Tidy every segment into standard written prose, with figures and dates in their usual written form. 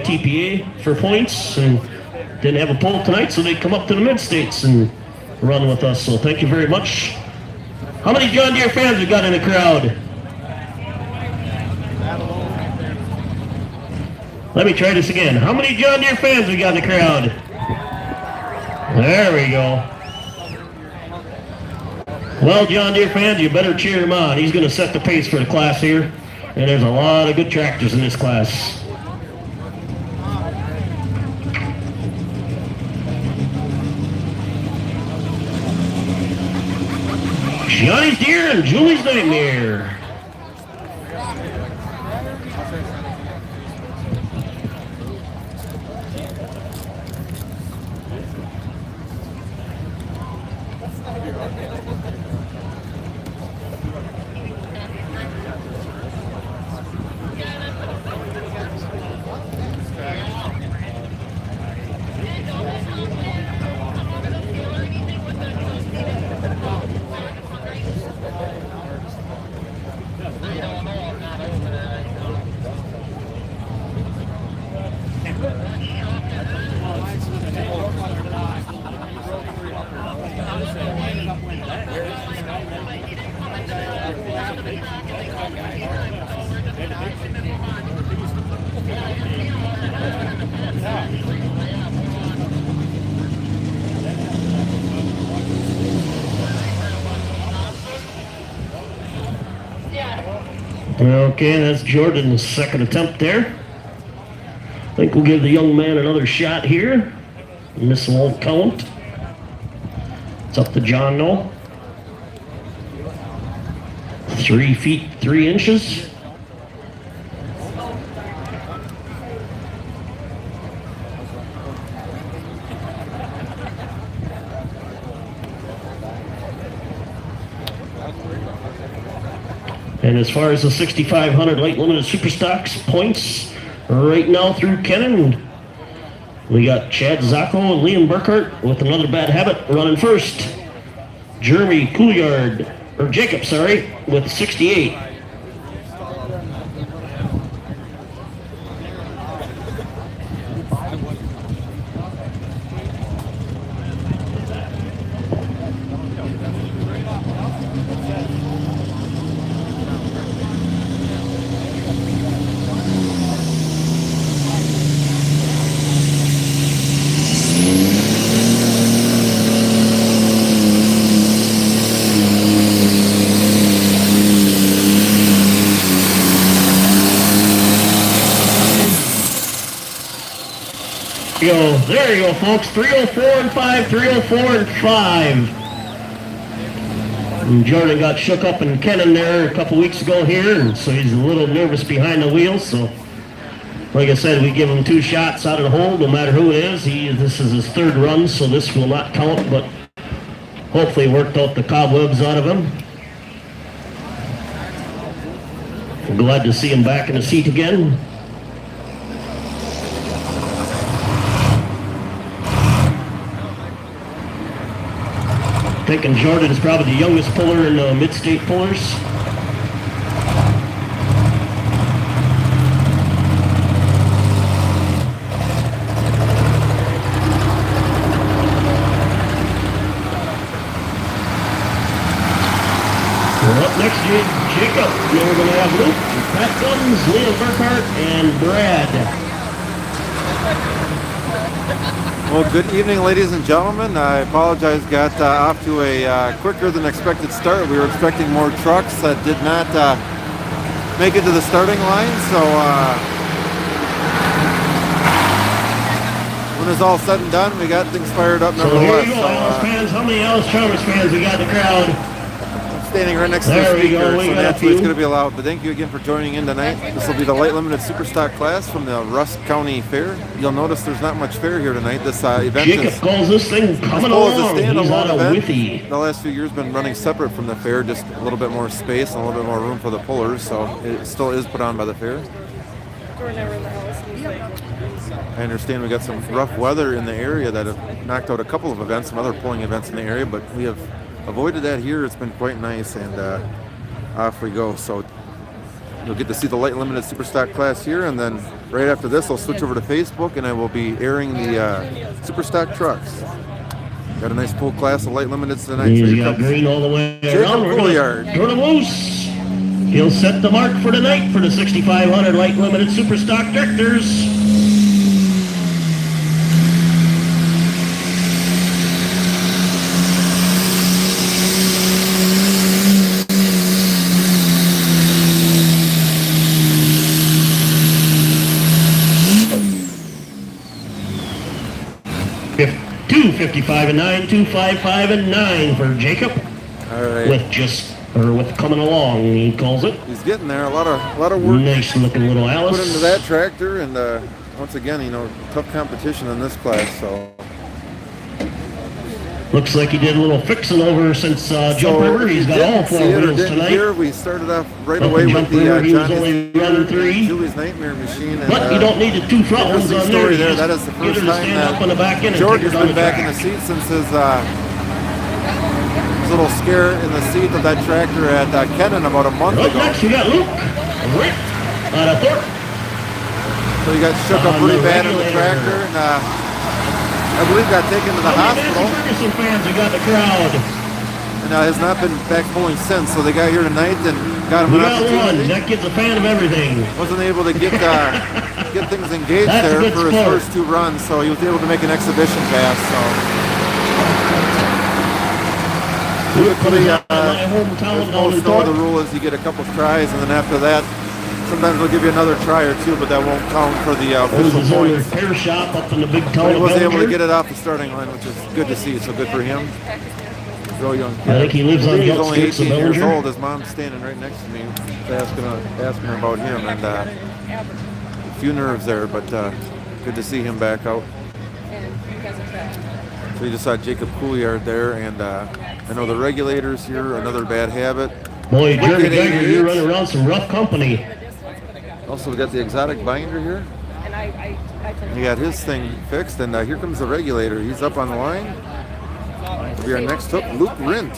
TPA for points and didn't have a poll tonight, so they come up to the mid-states and run with us. So thank you very much. How many John Deere fans we got in the crowd? Let me try this again. How many John Deere fans we got in the crowd? There we go. Well, John Deere fans, you better cheer him on. He's going to set the pace for the class here. And there's a lot of good tractors in this class. Johnny's Deere and Julie's Nightmare. Okay, that's Jordan's second attempt there. I think we'll give the young man another shot here. This won't count. It's up to John now. 3 feet 3 inches. And as far as the 6,500 light limited super stocks points right now through Kennan, we got Chad Zacco and Liam Burkhart with another bad habit running first. Jeremy Couillard, or Jacob, sorry, with 68. There you go, folks. 304 and 5, 304 and 5. And Jordan got shook up in Kennan there a couple weeks ago here, and so he's a little nervous behind the wheels. So, like I said, we give him 2 shots out of the hole, no matter who it is. This is his 3rd run, so this will not count, but hopefully worked out the cobwebs out of him. I'm glad to see him back in the seat again. Thinking Jordan is probably the youngest puller in the mid-state pullers. Well, up next, Jacob. Then we're going to have Luke, Pat Guns, Liam Burkhart, and Brad. Well, good evening, ladies and gentlemen. I apologize, got off to a quicker than expected start. We were expecting more trucks that did not make it to the starting line. So when it's all said and done, we got things fired up nevertheless. So here you go, Alice fans. How many Alice Chalmers fans we got in the crowd? Standing right next to the speaker, so naturally it's going to be allowed. But thank you again for joining in tonight. This will be the light limited super stock class from the Rusk County Fair. You'll notice there's not much fair here tonight. This event Jacob calls this thing coming along. He's on a whiffy. The last few years been running separate from the fair, just a little bit more space and a little bit more room for the pullers. So it still is put on by the fair. I understand we got some rough weather in the area that have knocked out a couple of events, some other pulling events in the area, but we have avoided that here. It's been quite nice, and off we go. So You'll get to see the light limited super stock class here, and then right after this, I'll switch over to Facebook, and I will be airing the super stock trucks. Got a nice full class of light limiteds tonight. He's got green all the way around. We're going to turn him loose. He'll set the mark for tonight for the 6,500 light limited super stock tractors. Two 55 and 9, 255 and 9 for Jacob. All right. With coming along, he calls it. He's getting there. A lot of work. Nice looking little Alice. Put into that tractor, and once again, tough competition in this class. So looks like he did a little fixing over since Jump River. He's got all 4 wheels tonight. Here we started off right away with the running 3. Julie's Nightmare Machine. And, but you don't need the 2 front ones on there. That is the first time that Jordan's been back in the seat since his little scare in the seat of that tractor at Kennan about a month ago. Next we got Luke Rick out of Thorpe. So he got shook up pretty bad in the tractor, and I believe got taken to the hospital. Ferguson fans have got the crowd. And has not been back pulling since, so they got here tonight and got him an opportunity. That kid's a fan of everything. Wasn't able to get things engaged there for his first 2 runs, so he was able to make an exhibition pass. So the rule is you get a couple tries, and then after that, sometimes they'll give you another try or 2, but that won't count for the official points. Repair shop up in the big town. He was able to get it off the starting line, which is good to see. So good for him. Real young kid. I think he lives on the He's only outskirts of 18 years Bellinger. old. His mom's standing right next to me, asking about him, and a few nerves there, but good to see him back out. So you just saw Jacob Couillard there, and I know the regulators here, another bad habit. Boy, Jeremy Geiger, you're running around some rough company. Also, we got the exotic binder here. He got his thing fixed, and here comes the regulator. He's up on the line. It'll be our next hook, Luke Rint.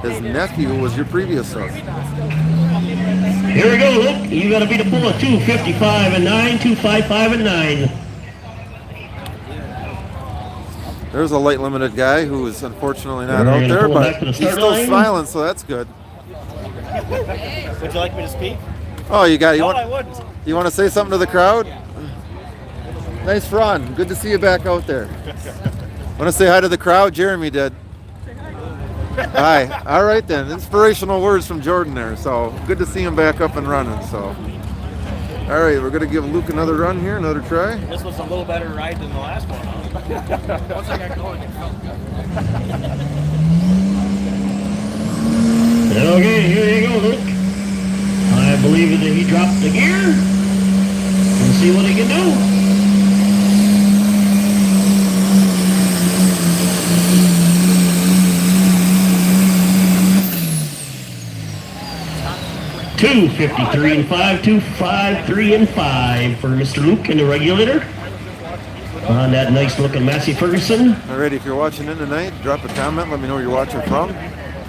His nephew was your previous hook. Here we go, Luke. You got to beat a pull of 255 and 9, 255 and 9. There's a light limited guy who is unfortunately not out there, but he's still smiling, so that's good. Would you like me to speak? Oh, you got it. No, I wouldn't. You want to say something to the crowd? Nice run. Good to see you back out there. Want to say hi to the crowd? Jeremy did. Hi. All right then. Inspirational words from Jordan there. So good to see him back up and running. So, all right, we're gonna give Luke another run here, another try. This was a little better ride than the last one. Once I got going. Okay, here you go, Luke. I believe that he dropped the gear. We'll see what he can do. $253 and 5, 253 and 5 for Mr. Luke in the regulator. On that nice looking Massey Ferguson. Alrighty, if you're watching in tonight, drop a comment. Let me know where you're watching from.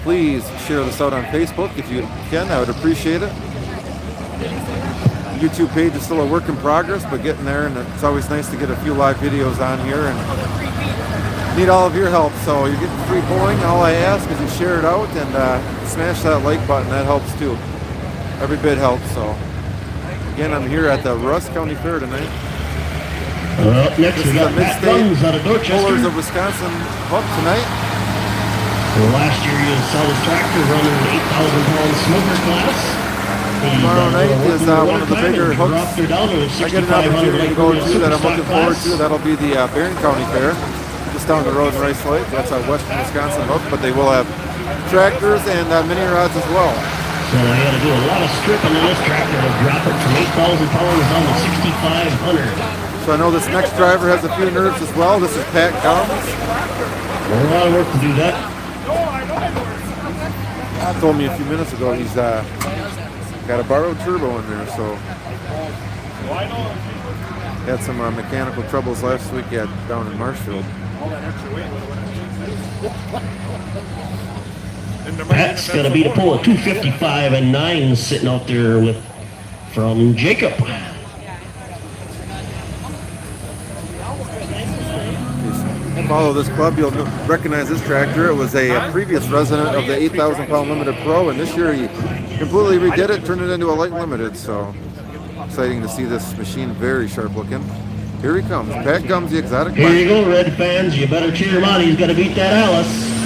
Please share this out on Facebook if you can. I would appreciate it. The YouTube page is still a work in progress, but getting there, and it's always nice to get a few live videos on here, and need all of your help. So you're getting free pulling. All I ask is you share it out and smash that like button. That helps too. Every bit helps. So again, I'm here at the Russ County Fair tonight. Up next, we got Matt Guns out of Dorchester. Pullers of Wisconsin up tonight. Last year you saw this tractor running an 8,000-pound smoker class. Tomorrow night is one of the bigger hooks I get an opportunity to go to that I'm looking forward to. That'll be the Barron County Fair, just down the road in Rice Lake. That's our Western Wisconsin hook, but they will have tractors and mini rods as well. So they got to do a lot of stripping in this tractor to drop it from 8,000 pounds down to 6,500. So I know this next driver has a few nerves as well. This is Pat Gums. A lot of work to do that. He told me a few minutes ago he's got a borrowed turbo in there, so had some mechanical troubles last week down in Marshfield. Pat's going to be the pole at 2:55 and 9 sitting out there with from Jacob. Follow this club, you'll recognize this tractor. It was a previous resident of the 8,000 pound limited pro, and this year he completely redid it, turned it into a light limited. So exciting to see this machine, very sharp looking. Here he comes, Pat Gums, the exotic. Here you go, Red fans. You better cheer him on. He's going to beat that Alice.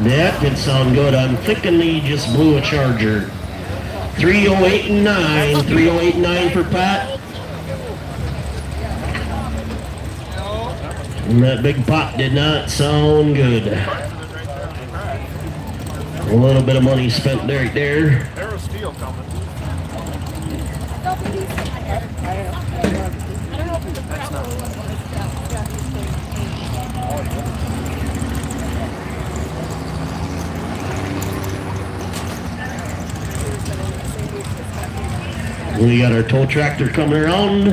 That did sound good. I'm thinking he just blew a charger. 308 and 9. 308 and 9 for Pat. And that big pop did not sound good. A little bit of money spent right there. There's steel coming. We got our tow tractor coming around.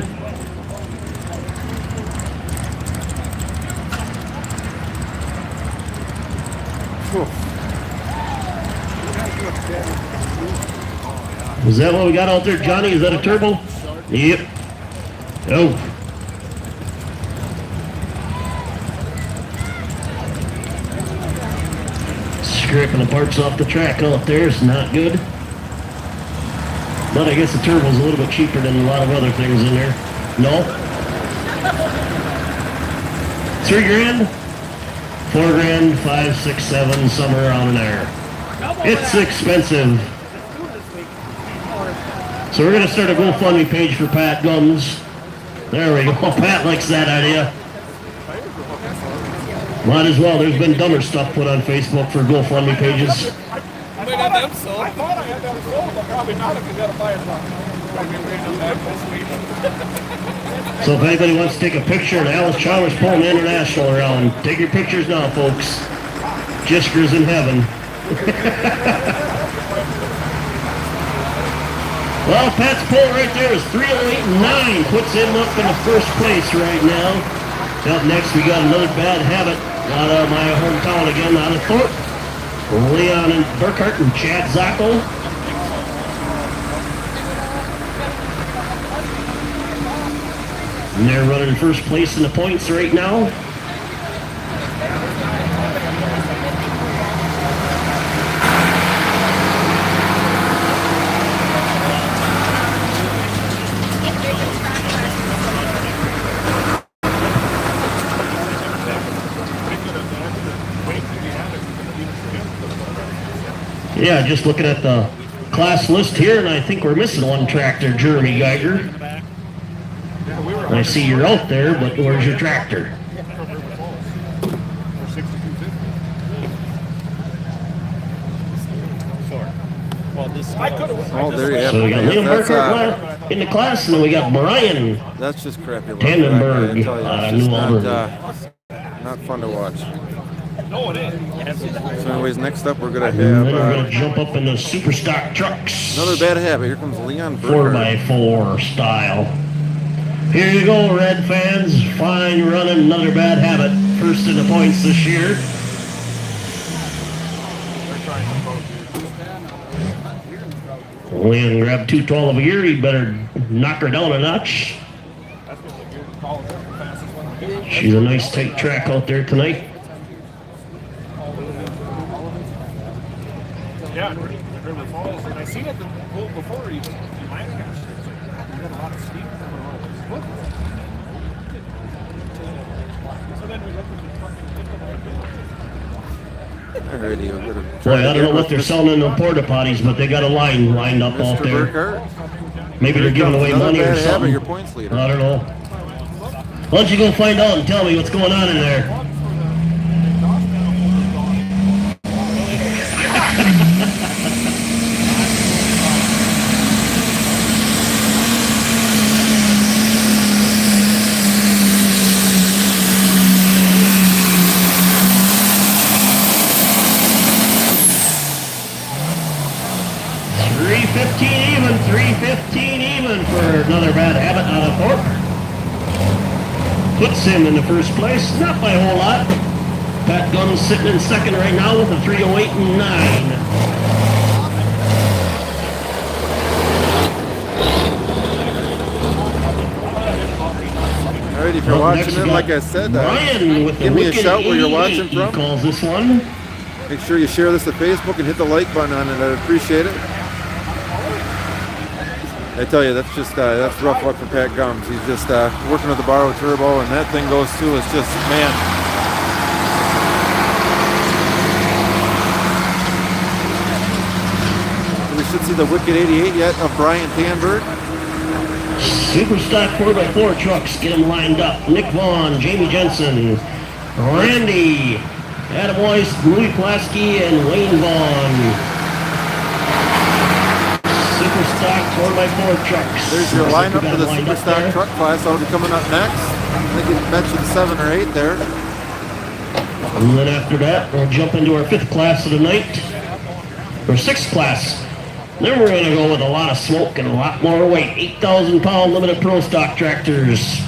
Is that what we got out there, Johnny? Is that a turbo? Yep. Oh. Scraping the parts off the track out there. It's not good. But I guess the turbo's a little bit cheaper than a lot of other things in there. No? $3 grand? $4 grand, 5, 6, 7, somewhere around in there. It's expensive. So we're gonna start a GoFundMe page for Pat Gums. There we go. Pat likes that idea. Might as well. There's been dumber stuff put on Facebook for GoFundMe pages. I might have them sold. I thought I had them sold, but probably not if you got to buy it. So if anybody wants to take a picture of Alice Chalmers pulling International around, take your pictures now, folks. Jiskers in heaven. Well, Pat's pull right there is 308 and 9. Puts him up in the first place right now. Up next, we got another bad habit out of my hometown again, out of Thorpe. Leon and Burkhart and Chad Zackel. And they're running first place in the points right now. Yeah, just looking at the class list here, and I think we're missing one tractor, Jeremy Geiger. I see you're out there, but where's your tractor? Oh, there you have So we got it. Liam That's, Burkhart in the class, and then we got Brian that's just crappy. Tannenberg, New Albany. Not fun to watch. No, it is. So anyways, next up we're going to And then we're going have to jump up in the super stock trucks. another bad habit. Here comes Leon Burkhart. 4x4 style. Here you go, Red fans. Fine running, another bad habit. First in the points this year. Leon grabbed 212 of a year. He better knock her down a notch. She's a nice tight track out there tonight. Yeah, River Falls. And I seen it before even. In my house. We got a lot of steam coming on. So then we looked at the truck and Alrighty, we're going to Boy, I don't know what they're selling in the porta potties, but they got a line lined up out Mr. there. Burkhart. Maybe they're giving away Another money or bad habit, something. your points leader. I don't know. Why don't you go find out and tell me what's going on in there? another bad habit out of Thorpe. Puts him in the first place, not by a whole lot. Pat Gunn's sitting in second right now with a 3:08 and 9. Alright, if you're watching it, like I said, give me a shout where you're watching from. Calls this one. Make sure you share this to Facebook and hit the like button on it. I'd appreciate it. I tell you, that's just that's rough luck for Pat Gums. He's just working with the borrow turbo, and that thing goes too. It's just, man. We should see the Wicked 88 yet of Brian Tanberg. Super stock 4x4 trucks get them lined up. Nick Vaughn, Jamie Jensen, Randy, Adam Weiss, Louis Pulaski, and Wayne Vaughn. Super stock 4x4 trucks. There's your lineup for the super stock truck class. That'll be coming up next. I think you mentioned 7 or 8 there. And then after that, we'll jump into our 5th class of the night. Or 6th class. Then we're going to go with a lot of smoke and a lot more weight. 8,000-pound limited pro stock tractors.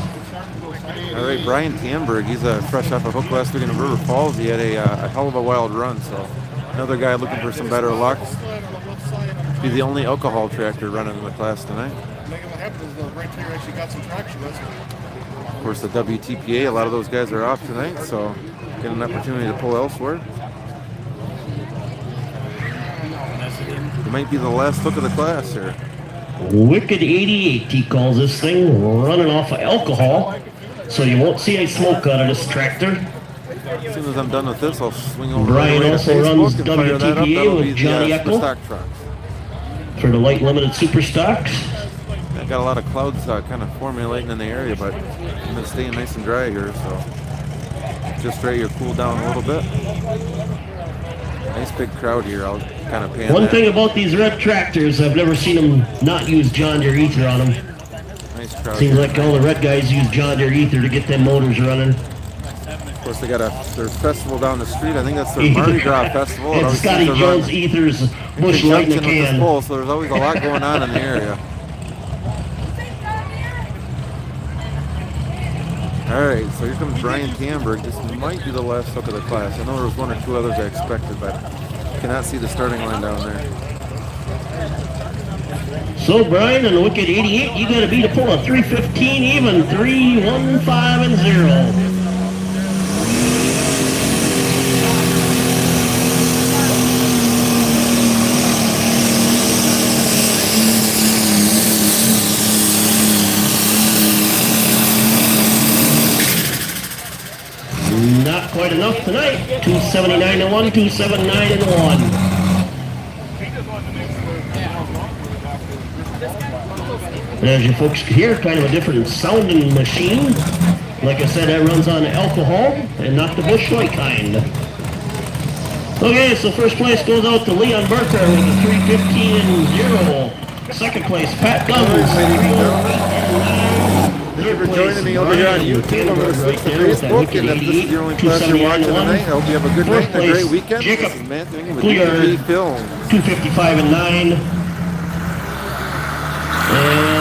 All right, Brian Tanberg, he's fresh off a hook last week in River Falls. He had a hell of a wild run, so another guy looking for some better luck. Be the only alcohol tractor running in the class tonight. Of course, the WTPA, a lot of those guys are off tonight, so get an opportunity to pull elsewhere. It might be the last look of the class here. Wicked 88, he calls this thing, running off of alcohol, so you won't see any smoke out of this tractor. As soon as I'm done with this, I'll swing over Brian right also runs WTPA with Johnny Eckel stock trucks. For the light limited super stocks. I got a lot of clouds kind of formulating in the area, but I'm going to stay nice and dry here, so just ready to cool down a little bit. Nice big crowd here. I'll kind of pan One that. thing about these red tractors, I've never seen them not use John Deere ether on them. Nice crowd. Seems here. like all the red guys use John Deere ether to get them motors running. Of course, they got their festival down the street. I think that's their Mardi Gras festival. It It's always Scotty seems to Jones run Ether's in bush light in the conjunction with this can. pole, so there's always a lot going on in the area. All right, so here comes Brian Tanberg. This might be the last look of the class. I know there was 1 or 2 others I expected, but cannot see the starting line down there. So Brian and the Wicked 88, you got to be to pull a 315 even, 315 and 0. Not quite enough tonight. 279 and 1, 279 and 1. And as you folks hear, kind of a different sounding machine. Like I said, that runs on alcohol and not the Busch Light kind. Okay, so first place goes out to Leon Barker with a 315 and 0. Second place, Pat Gummins. Thank you for joining me over here on YouTube. I'm going to switch to Facebook, and if this is your only class you're watching tonight, I hope you have a good night and a great weekend. This is Matt Doing with DPP Films. 255 and 9. And